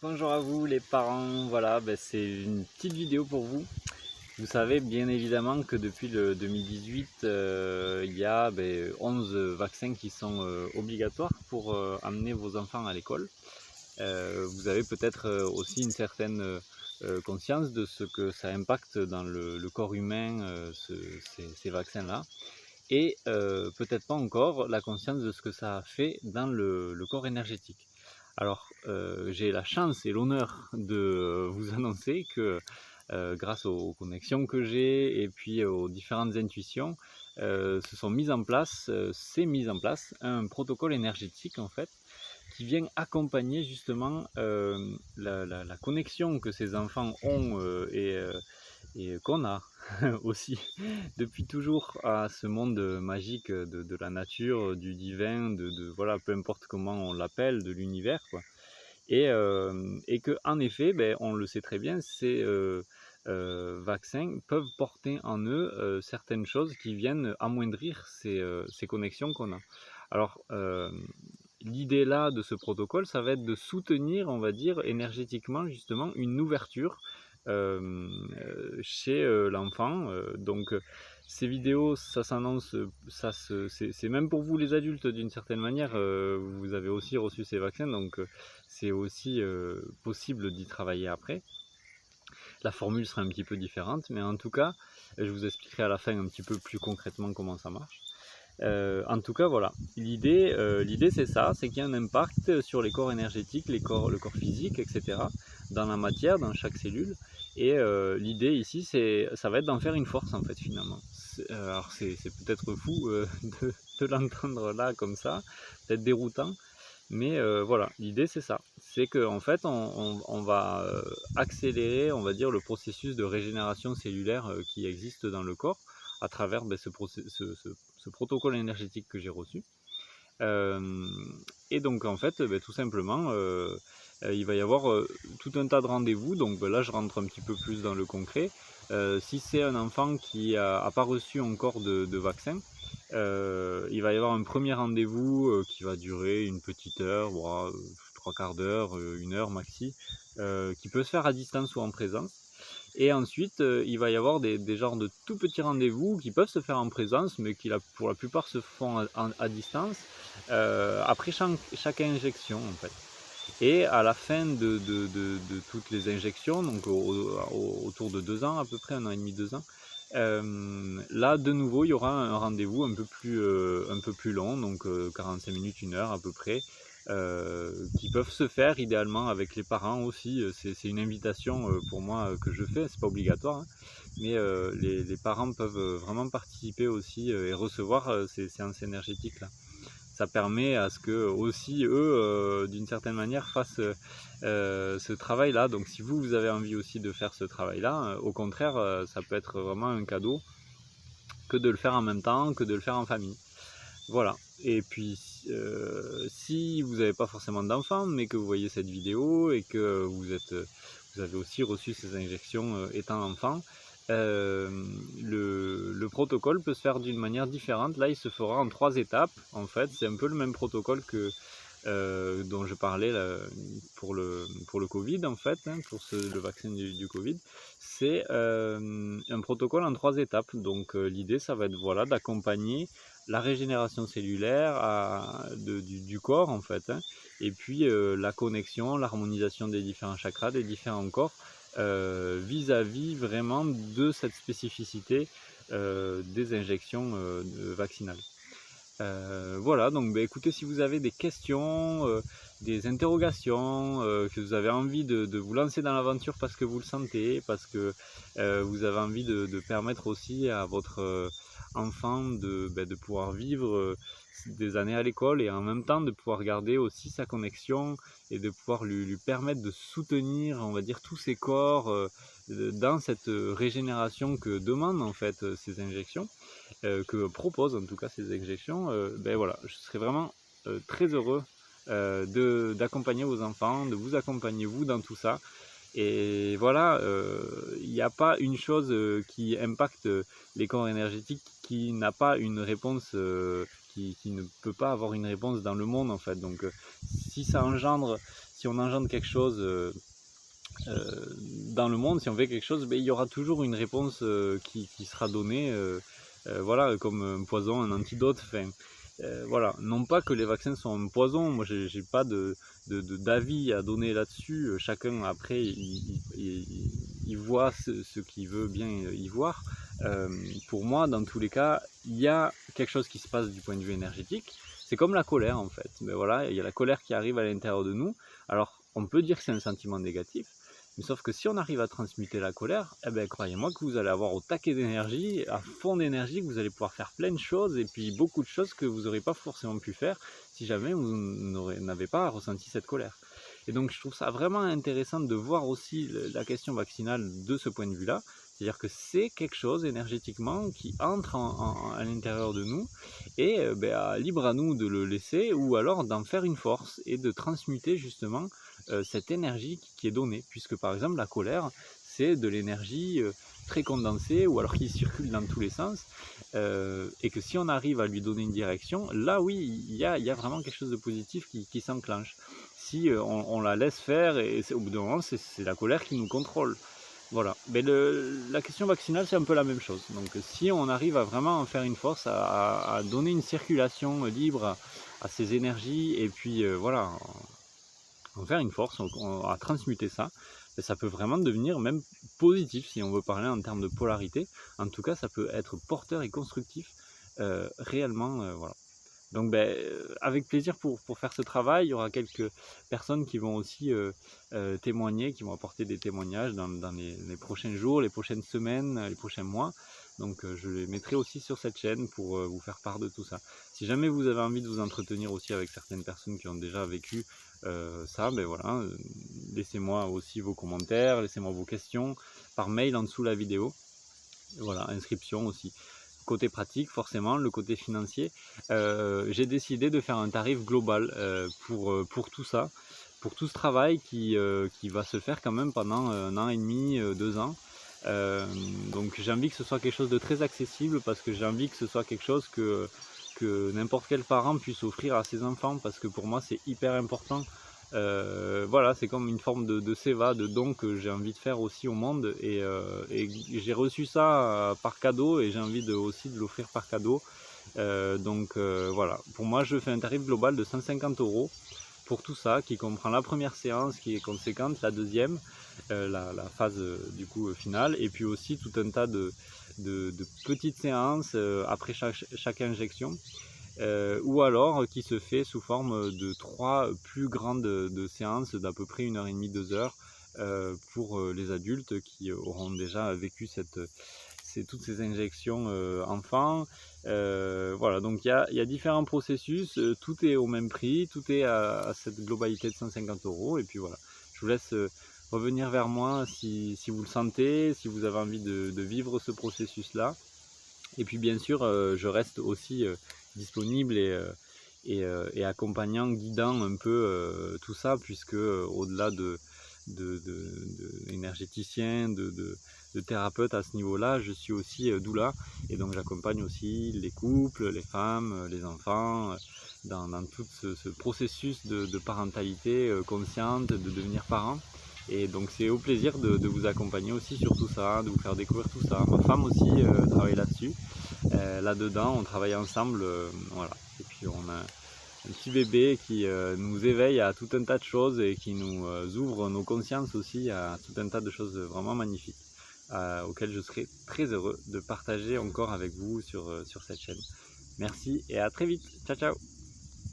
Bonjour à vous les parents, voilà, c'est une petite vidéo pour vous. Vous savez bien évidemment que depuis le 2018, il y a 11 vaccins qui sont obligatoires pour amener vos enfants à l'école. Vous avez peut-être aussi une certaine conscience de ce que ça impacte dans le corps humain, ces vaccins-là. Et peut-être pas encore la conscience de ce que ça a fait dans le corps énergétique. Alors, j'ai la chance et l'honneur de vous annoncer que grâce aux connexions que j'ai et puis aux différentes intuitions, s'est mis en place un protocole énergétique en fait, qui vient accompagner justement la connexion que ces enfants ont et qu'on a aussi depuis toujours à ce monde magique de la nature, du divin, voilà, peu importe comment on l'appelle, de l'univers, quoi. Et que en effet, on le sait très bien, ces vaccins peuvent porter en eux certaines choses qui viennent amoindrir ces connexions qu'on a. Alors, l'idée là de ce protocole, ça va être de soutenir, on va dire, énergétiquement justement une ouverture chez l'enfant. Donc ces vidéos, ça s'annonce, c'est même pour vous les adultes d'une certaine manière. Vous avez aussi reçu ces vaccins, donc c'est aussi possible d'y travailler après. La formule sera un petit peu différente, mais en tout cas, je vous expliquerai à la fin un petit peu plus concrètement comment ça marche. En tout cas, voilà. L'idée c'est ça, c'est qu'il y a un impact sur les corps énergétiques, le corps physique, etc., dans la matière, dans chaque cellule. Et l'idée ici, ça va être d'en faire une force, en fait, finalement. Alors, c'est peut-être fou de l'entendre là, comme ça, peut-être déroutant, mais voilà, l'idée c'est ça. C'est qu'en fait, on va accélérer, on va dire, le processus de régénération cellulaire qui existe dans le corps à travers ce protocole énergétique que j'ai reçu. Euh, et donc en fait, tout simplement, il va y avoir tout un tas de rendez-vous. Donc là, je rentre un petit peu plus dans le concret. Si c'est un enfant qui n'a pas reçu encore de vaccin, il va y avoir un premier rendez-vous qui va durer une petite heure, voire trois quarts d'heure, une heure maxi, qui peut se faire à distance ou en présence. Et ensuite, il va y avoir des genres de tout petits rendez-vous qui peuvent se faire en présence, mais qui pour la plupart se font à distance, après chaque injection en fait. Et à la fin de toutes les injections, donc autour de 2 ans à peu près, 1 an et demi, 2 ans, là de nouveau il y aura un rendez-vous un peu plus long, donc 45 minutes, 1 heure à peu près, qui peuvent se faire idéalement avec les parents aussi. C'est une invitation pour moi que je fais, c'est pas obligatoire, hein, mais les parents peuvent vraiment participer aussi et recevoir ces séances énergétiques là. Ça permet à ce que aussi eux, d'une certaine manière, fassent ce travail-là. Donc si vous avez envie aussi de faire ce travail-là, au contraire, ça peut être vraiment un cadeau que de le faire en même temps, que de le faire en famille. Voilà. Et puis, si vous n'avez pas forcément d'enfants, mais que vous voyez cette vidéo et que vous avez aussi reçu ces injections étant enfant, le protocole peut se faire d'une manière différente. Là, il se fera en 3 étapes. En fait, c'est un peu le même protocole que dont je parlais là, pour le Covid, en fait, hein, pour le vaccin du Covid. C'est un protocole en 3 étapes. Donc, l'idée, ça va être voilà, d'accompagner la régénération cellulaire du corps, en fait, hein, et puis la connexion, l'harmonisation des différents chakras, des différents corps, vis-à-vis vraiment de cette spécificité des injections vaccinales. Voilà, donc écoutez, si vous avez des questions, des interrogations, que vous avez envie de vous lancer dans l'aventure parce que vous le sentez, parce que vous avez envie de permettre aussi à votre enfant de pouvoir vivre des années à l'école et en même temps de pouvoir garder aussi sa connexion et de pouvoir lui permettre de soutenir, on va dire, tous ses corps dans cette régénération que demandent en fait ces injections, que proposent en tout cas ces injections, voilà, je serais vraiment très heureux d'accompagner vos enfants, de vous accompagner vous dans tout ça. Et voilà, il n'y a pas une chose qui impacte les corps énergétiques qui n'a pas une réponse, qui ne peut pas avoir une réponse dans le monde en fait. Donc si si on engendre quelque chose dans le monde, si on fait quelque chose, il y aura toujours une réponse qui sera donnée, voilà, comme un poison, un antidote, enfin, voilà. Non pas que les vaccins sont un poison, moi j'ai pas d'avis à donner là-dessus, chacun après il voit ce qu'il veut bien y voir. Pour moi, dans tous les cas, il y a quelque chose qui se passe du point de vue énergétique. C'est comme la colère en fait. Mais voilà, il y a la colère qui arrive à l'intérieur de nous. Alors, on peut dire que c'est un sentiment négatif, mais sauf que si on arrive à transmuter la colère, croyez-moi que vous allez avoir au taquet d'énergie, à fond d'énergie, que vous allez pouvoir faire plein de choses et puis beaucoup de choses que vous n'aurez pas forcément pu faire si jamais vous n'avez pas ressenti cette colère. Et donc je trouve ça vraiment intéressant de voir aussi la question vaccinale de ce point de vue-là. C'est-à-dire que c'est quelque chose énergétiquement qui entre à l'intérieur de nous et libre à nous de le laisser ou alors d'en faire une force et de transmuter justement cette énergie qui est donnée. Puisque par exemple la colère, c'est de l'énergie très condensée ou alors qui circule dans tous les sens et que si on arrive à lui donner une direction, là oui, il y a vraiment quelque chose de positif qui s'enclenche. Si on la laisse faire et au bout d'un moment, c'est la colère qui nous contrôle. Voilà, mais la question vaccinale, c'est un peu la même chose. Donc si on arrive à vraiment en faire une force, à donner une circulation libre à ces énergies, et puis voilà, en faire une force, à transmuter ça, ça peut vraiment devenir même positif, si on veut parler en termes de polarité. En tout cas, ça peut être porteur et constructif, réellement, voilà. Donc avec plaisir pour faire ce travail. Il y aura quelques personnes qui vont aussi témoigner, qui vont apporter des témoignages dans les prochains jours, les prochaines semaines, les prochains mois. Donc je les mettrai aussi sur cette chaîne pour vous faire part de tout ça. Si jamais vous avez envie de vous entretenir aussi avec certaines personnes qui ont déjà vécu ça, voilà, laissez-moi aussi vos commentaires, laissez-moi vos questions par mail en dessous la vidéo. Voilà, inscription aussi. Côté pratique, forcément, le côté financier, j'ai décidé de faire un tarif global pour tout ça, pour tout ce travail qui va se faire quand même pendant 1 an et demi, 2 ans. Donc j'ai envie que ce soit quelque chose de très accessible parce que j'ai envie que ce soit quelque chose que n'importe quel parent puisse offrir à ses enfants parce que pour moi c'est hyper important. Voilà, c'est comme une forme de seva, de don que j'ai envie de faire aussi au monde et j'ai reçu ça par cadeau et j'ai envie aussi de l'offrir par cadeau. Voilà, pour moi je fais un tarif global de 150 € pour tout ça, qui comprend la première séance qui est conséquente, la deuxième, la phase du coup finale, et puis aussi tout un tas de petites séances après chaque injection. Ou alors qui se fait sous forme de 3 plus grandes séances d'à peu près 1 h 30, 2 heures pour les adultes qui auront déjà vécu toutes ces injections enfants. Voilà, donc il y a différents processus, tout est au même prix, tout est à cette globalité de 150 € et puis voilà, je vous laisse revenir vers moi si vous le sentez, si vous avez envie de vivre ce processus-là. Et puis bien sûr, je reste aussi disponible et accompagnant, guidant un peu tout ça, puisque au-delà de énergéticien, de thérapeute à ce niveau-là, je suis aussi doula, et donc j'accompagne aussi les couples, les femmes, les enfants, dans tout ce processus de parentalité consciente, de devenir parent. Et donc c'est au plaisir de vous accompagner aussi sur tout ça, de vous faire découvrir tout ça. Ma femme aussi travaille là-dessus. Là-dedans, on travaille ensemble, voilà. Et puis on a un petit bébé qui nous éveille à tout un tas de choses et qui nous ouvre nos consciences aussi à tout un tas de choses vraiment magnifiques auxquelles je serai très heureux de partager encore avec vous sur cette chaîne. Merci et à très vite. Ciao ciao.